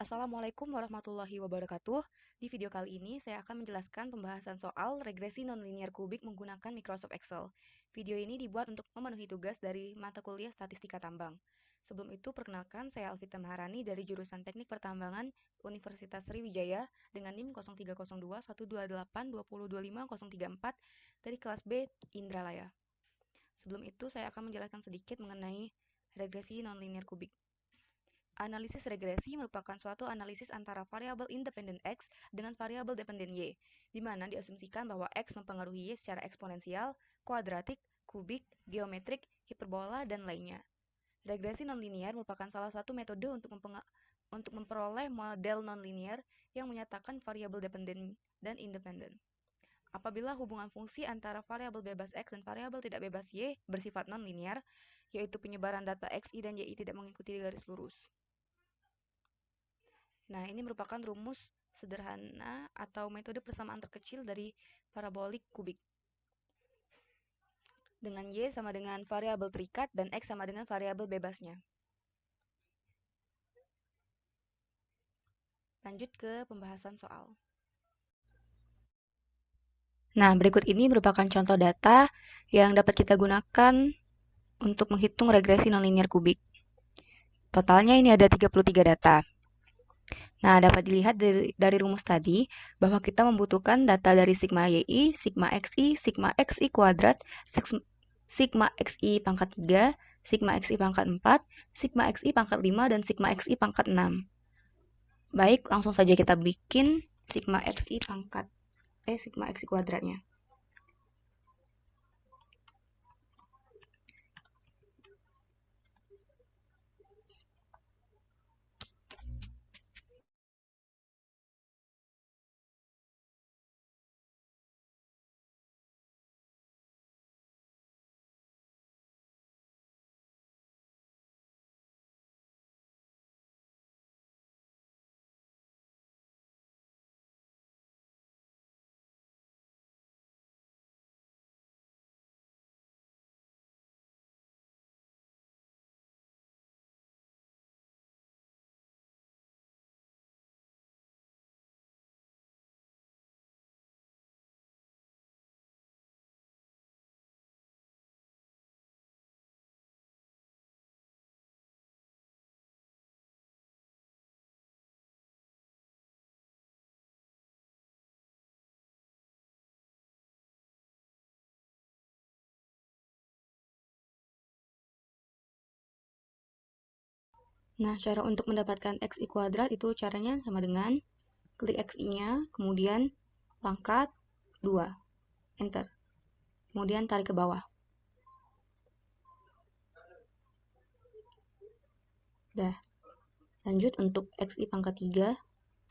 Assalamualaikum warahmatullahi wabarakatuh. Di video kali ini saya akan menjelaskan pembahasan soal regresi nonlinear kubik menggunakan Microsoft Excel. Video ini dibuat untuk memenuhi tugas dari mata kuliah Statistika Tambang. Sebelum itu, perkenalkan saya Alvita Maharani dari jurusan Teknik Pertambangan Universitas Sriwijaya dengan NIM 0302 128 2025 034 dari kelas B Indralaya. Sebelum itu, saya akan menjelaskan sedikit mengenai regresi nonlinear kubik. Analisis regresi merupakan suatu analisis antara variabel independen X dengan variabel dependen Y, di mana diasumsikan bahwa X mempengaruhi Y secara eksponensial, kuadratik, kubik, geometrik, hiperbola, dan lainnya. Regresi nonlinear merupakan salah satu metode untuk memperoleh model nonlinear yang menyatakan variabel dependen dan independen. Apabila hubungan fungsi antara variabel bebas X dan variabel tidak bebas Y bersifat nonlinear, yaitu penyebaran data XI dan YI tidak mengikuti garis lurus. Nah, ini merupakan rumus sederhana atau metode persamaan terkecil dari parabolik kubik. Dengan Y sama dengan variabel terikat dan X sama dengan variabel bebasnya. Lanjut ke pembahasan soal. Nah, berikut ini merupakan contoh data yang dapat kita gunakan untuk menghitung regresi nonlinear kubik. Totalnya ini ada 33 data. Nah, dapat dilihat dari rumus tadi bahwa kita membutuhkan data dari sigma YI, sigma XI kuadrat, sigma XI pangkat 3, sigma XI pangkat 4, sigma XI pangkat 5, dan sigma XI pangkat 6. Baik, langsung saja kita bikin sigma XI kuadratnya. Nah, cara untuk mendapatkan XI kuadrat itu caranya sama dengan klik XI-nya, kemudian pangkat 2, enter. Kemudian tarik ke bawah. Dah. Lanjut untuk XI pangkat 3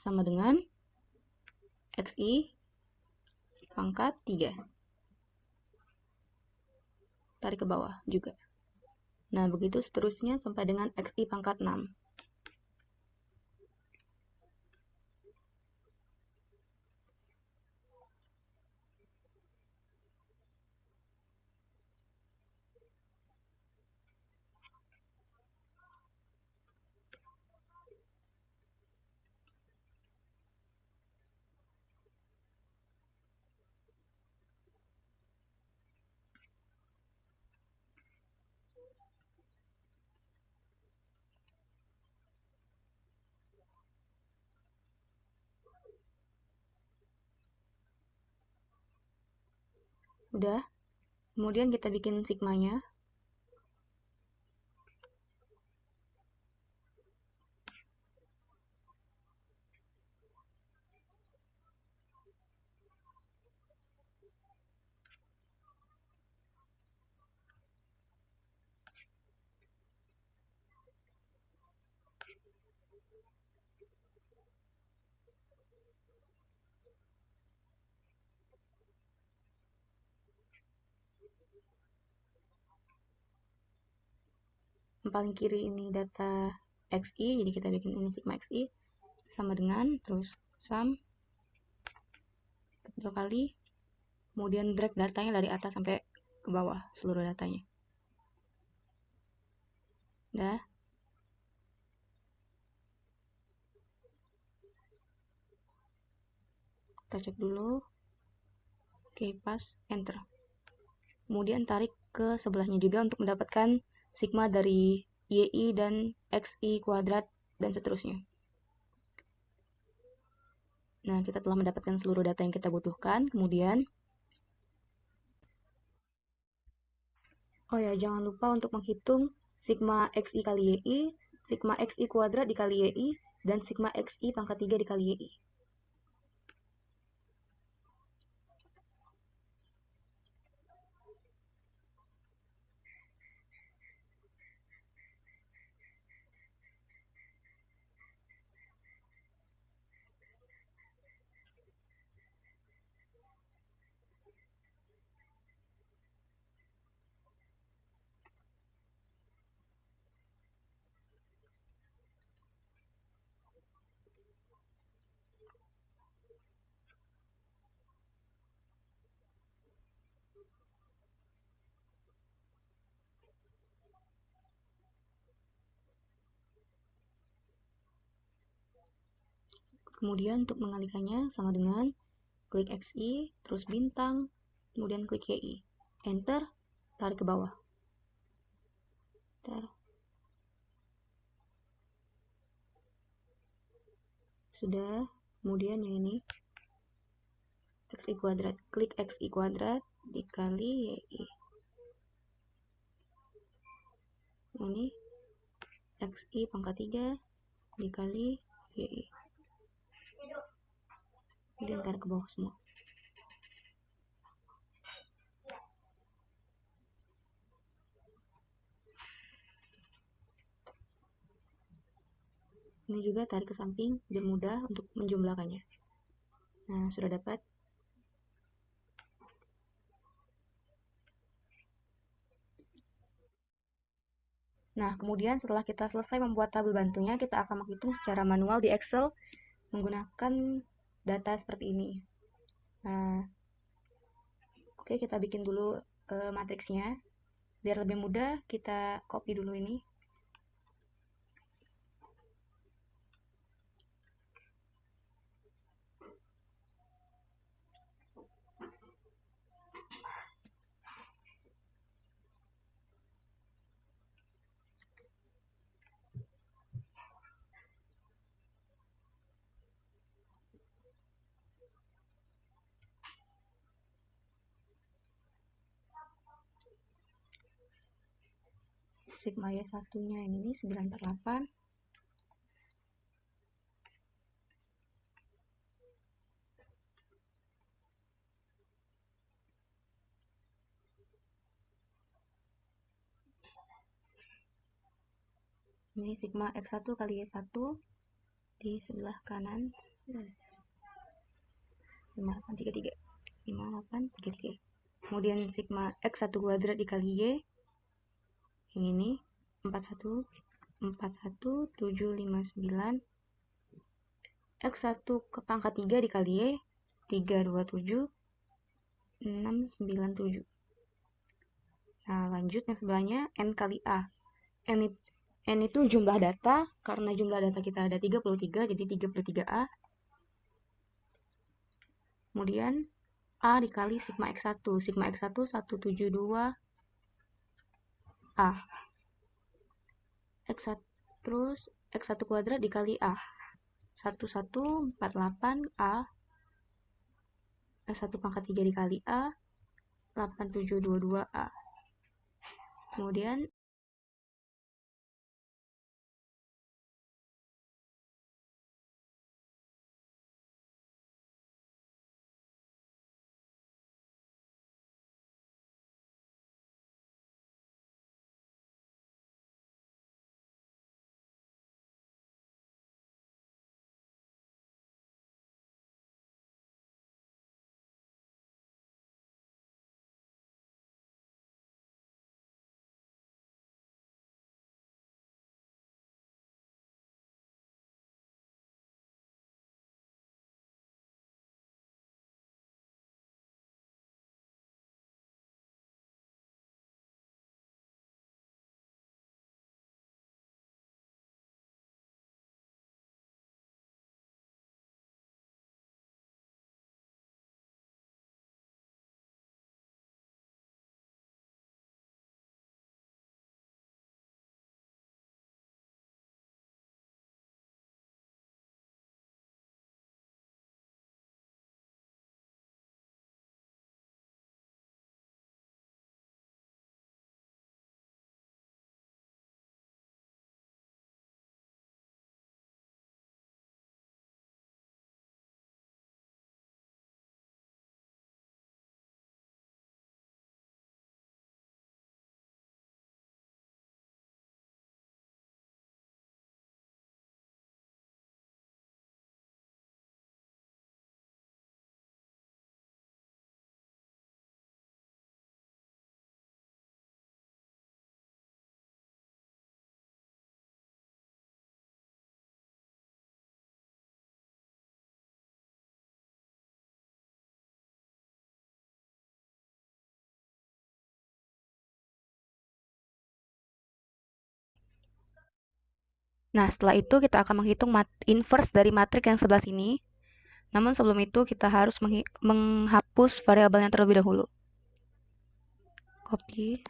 sama dengan XI pangkat 3. Tarik ke bawah juga. Nah, begitu seterusnya sampai dengan XI pangkat 6. Udah. Kemudian kita bikin sigmanya. Yang paling kiri ini data XI, jadi kita bikin ini sigma XI sama dengan, terus sum 2 kali, kemudian drag datanya dari atas sampai ke bawah, seluruh datanya. Dah. Kita cek dulu. Oke, pas, enter. Kemudian tarik ke sebelahnya juga untuk mendapatkan sigma dari YI dan XI kuadrat dan seterusnya. Nah, kita telah mendapatkan seluruh data yang kita butuhkan. Kemudian, oh ya, jangan lupa untuk menghitung sigma XI kali YI, sigma XI kuadrat dikali YI, dan sigma XI pangkat 3 dikali YI. Kemudian untuk mengalihkannya sama dengan klik XI, terus bintang, kemudian klik YI. Enter, tarik ke bawah. Enter. Sudah, kemudian yang ini XI kuadrat, klik XI kuadrat dikali YI. Ini XI pangkat 3 dikali YI. Kemudian tarik ke bawah semua. Ini juga tarik ke samping biar mudah untuk menjumlahkannya. Nah, sudah dapat. Nah, kemudian setelah kita selesai membuat tabel bantunya, kita akan menghitung secara manual di Excel menggunakan data seperti ini. Nah, oke, kita bikin dulu matriksnya. Biar lebih mudah, kita copy dulu ini. Sigma Y1-nya ini 948. Ini sigma X1 kali Y1 di sebelah kanan. 5833. 5833. Kemudian sigma X1 kuadrat dikali Y. Yang ini 41759. X1 ke pangkat 3 dikali Y 327 697. Nah, lanjut yang sebelahnya N kali A. N itu jumlah data, karena jumlah data kita ada 33, jadi 33A. Kemudian A dikali sigma X1. Sigma X1 172A. X1 terus X1 kuadrat dikali A. 1148A. X1 pangkat 3 dikali A. 8722A. Kemudian Nah, setelah itu kita akan menghitung inverse dari matrik yang sebelah sini. Namun sebelum itu kita harus menghapus variabelnya terlebih dahulu. Copy.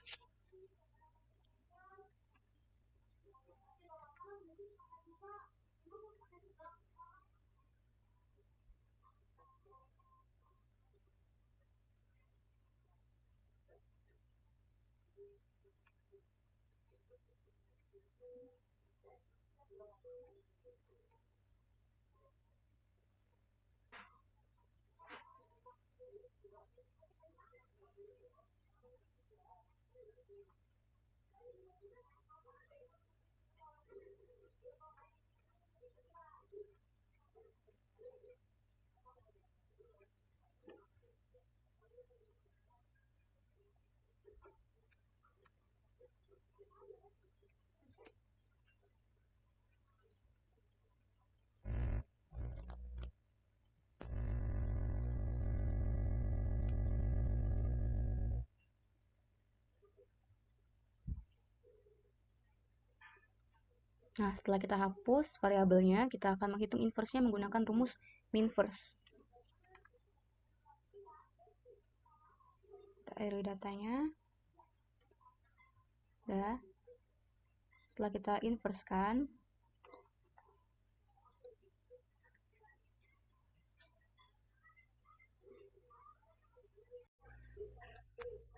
Nah, setelah kita hapus variabelnya, kita akan menghitung inverse-nya menggunakan rumus minverse. Kita array datanya. Udah. Setelah kita inverse-kan,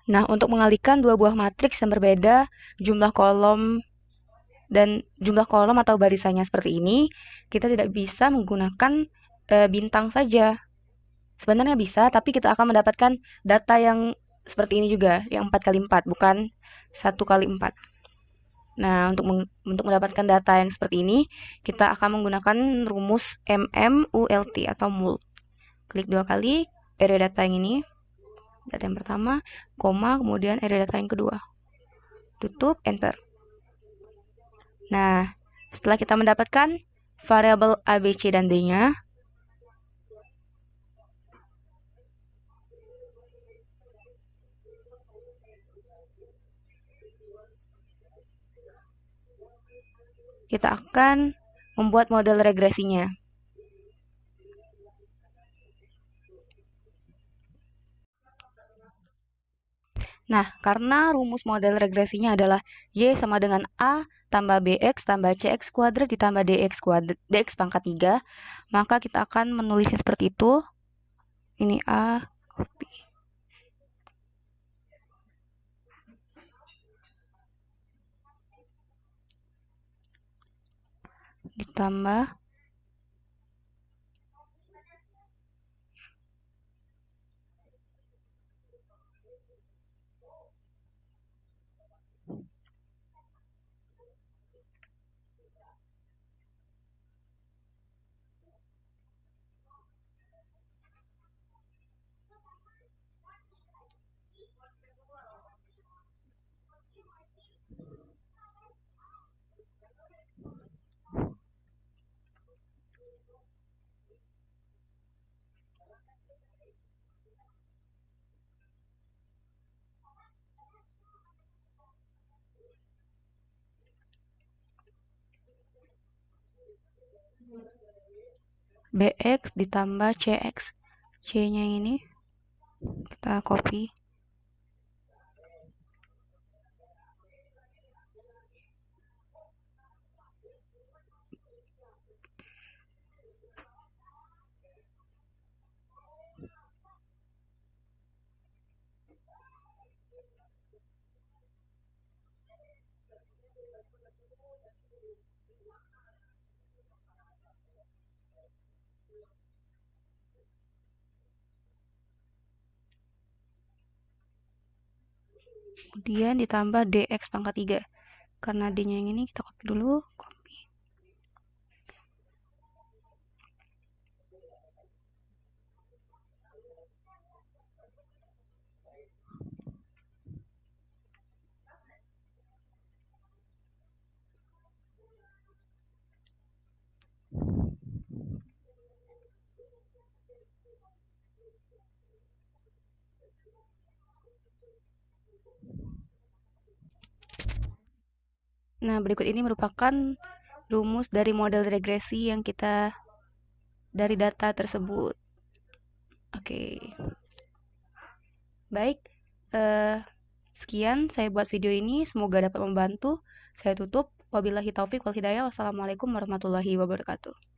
nah, untuk mengalihkan dua buah matriks yang berbeda, jumlah kolom atau barisannya seperti ini, kita tidak bisa menggunakan bintang saja. Sebenarnya bisa, tapi kita akan mendapatkan data yang seperti ini juga, yang 4x4, bukan 1x4. Nah, untuk mendapatkan data yang seperti ini, kita akan menggunakan rumus MMULT atau MULT. Klik dua kali area data yang ini, data yang pertama, koma, kemudian area data yang kedua. Tutup, enter. Nah, setelah kita mendapatkan variabel A, B, C, dan D-nya, kita akan membuat model regresinya. Nah, karena rumus model regresinya adalah Y sama dengan A tambah BX tambah CX kuadrat ditambah DX pangkat 3, maka kita akan menulisnya seperti itu. Ini A, copy. Ditambah BX ditambah CX. C-nya ini kita copy. Kemudian ditambah DX pangkat 3. Karena D-nya yang ini kita copy dulu. Copy. Nah, berikut ini merupakan rumus dari model regresi yang kita dari data tersebut. Oke. Baik, sekian saya buat video ini, semoga dapat membantu. Saya tutup. Wabillahi taufik wal hidayah. Wassalamualaikum warahmatullahi wabarakatuh.